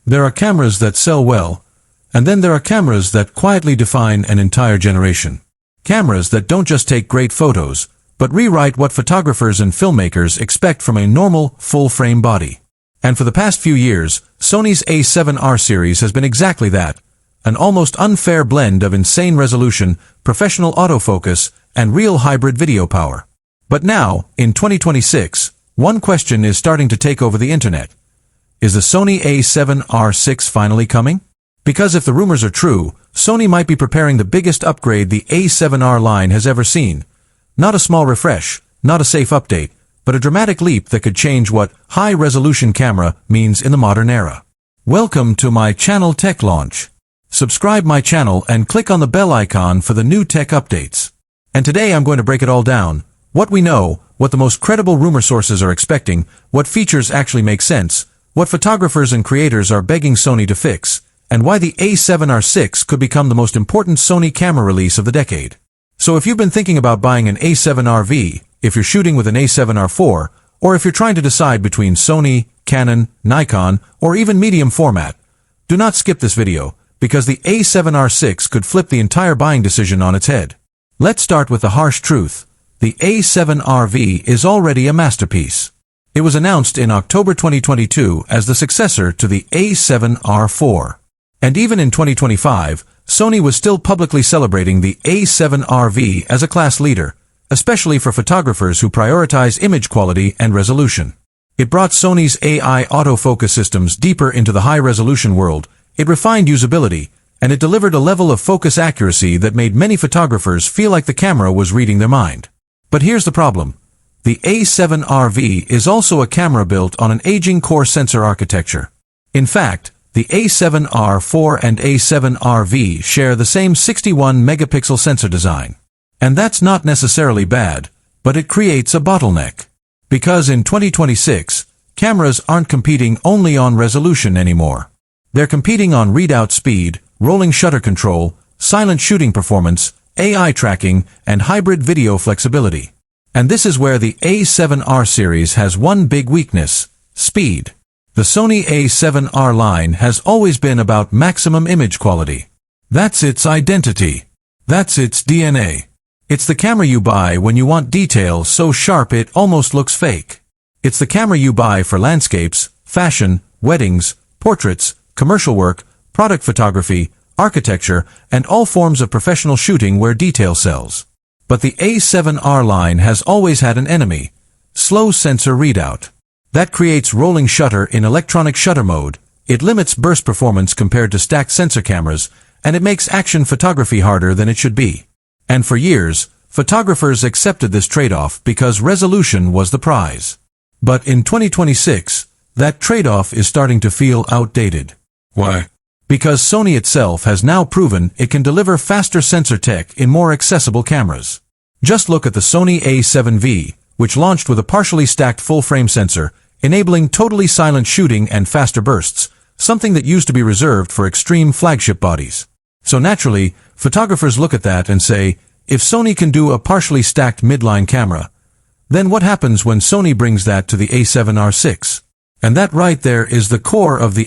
There are cameras that sell well, and then there are cameras that quietly define an entire generation. Cameras that don't just take great photos, but rewrite what photographers and filmmakers expect from a normal, full-frame body. And for the past few years, Sony's A7R series has been exactly that, an almost unfair blend of insane resolution, professional autofocus, and real hybrid video power. But now, in 2026, one question is starting to take over the internet. Is the Sony A7R VI finally coming? Because if the rumors are true, Sony might be preparing the biggest upgrade the A7R line has ever seen. Not a small refresh, not a safe update, but a dramatic leap that could change what high-resolution camera means in the modern era. Welcome to my channel Tech Launch. Subscribe my channel and click on the bell icon for the new tech updates. And today I'm going to break it all down. What we know, what the most credible rumor sources are expecting, what features actually make sense, what photographers and creators are begging Sony to fix, and why the A7R VI could become the most important Sony camera release of the decade. So if you've been thinking about buying an A7R V, if you're shooting with an A7R IV, or if you're trying to decide between Sony, Canon, Nikon, or even medium format, do not skip this video, because the A7R VI could flip the entire buying decision on its head. Let's start with the harsh truth. The A7R V is already a masterpiece. It was announced in October 2022 as the successor to the A7R IV. And even in 2025, Sony was still publicly celebrating the A7R V as a class leader, especially for photographers who prioritize image quality and resolution. It brought Sony's AI Autofocus systems deeper into the high-resolution world, it refined usability, and it delivered a level of focus accuracy that made many photographers feel like the camera was reading their mind. But here's the problem. The A7R V is also a camera built on an aging core sensor architecture. In fact, the A7R IV and A7R V share the same 61 megapixel sensor design. And that's not necessarily bad, but it creates a bottleneck. Because in 2026, cameras aren't competing only on resolution anymore. They're competing on readout speed, rolling shutter control, silent shooting performance, AI tracking, and hybrid video flexibility. And this is where the A7R series has one big weakness: speed. The Sony A7R line has always been about maximum image quality. That's its identity. That's its DNA. It's the camera you buy when you want detail so sharp it almost looks fake. It's the camera you buy for landscapes, fashion, weddings, portraits, commercial work, product photography, architecture, and all forms of professional shooting where detail sells. But the A7R line has always had an enemy: slow sensor readout. That creates rolling shutter in electronic shutter mode, it limits burst performance compared to stacked sensor cameras, and it makes action photography harder than it should be. And for years, photographers accepted this trade-off because resolution was the prize. But in 2026, that trade-off is starting to feel outdated. Why? Because Sony itself has now proven it can deliver faster sensor tech in more accessible cameras. Just look at the Sony A7 V, which launched with a partially stacked full-frame sensor, enabling totally silent shooting and faster bursts, something that used to be reserved for extreme flagship bodies. So naturally, photographers look at that and say, if Sony can do a partially stacked midline camera, then what happens when Sony brings that to the A7R VI? And that right there is the core of the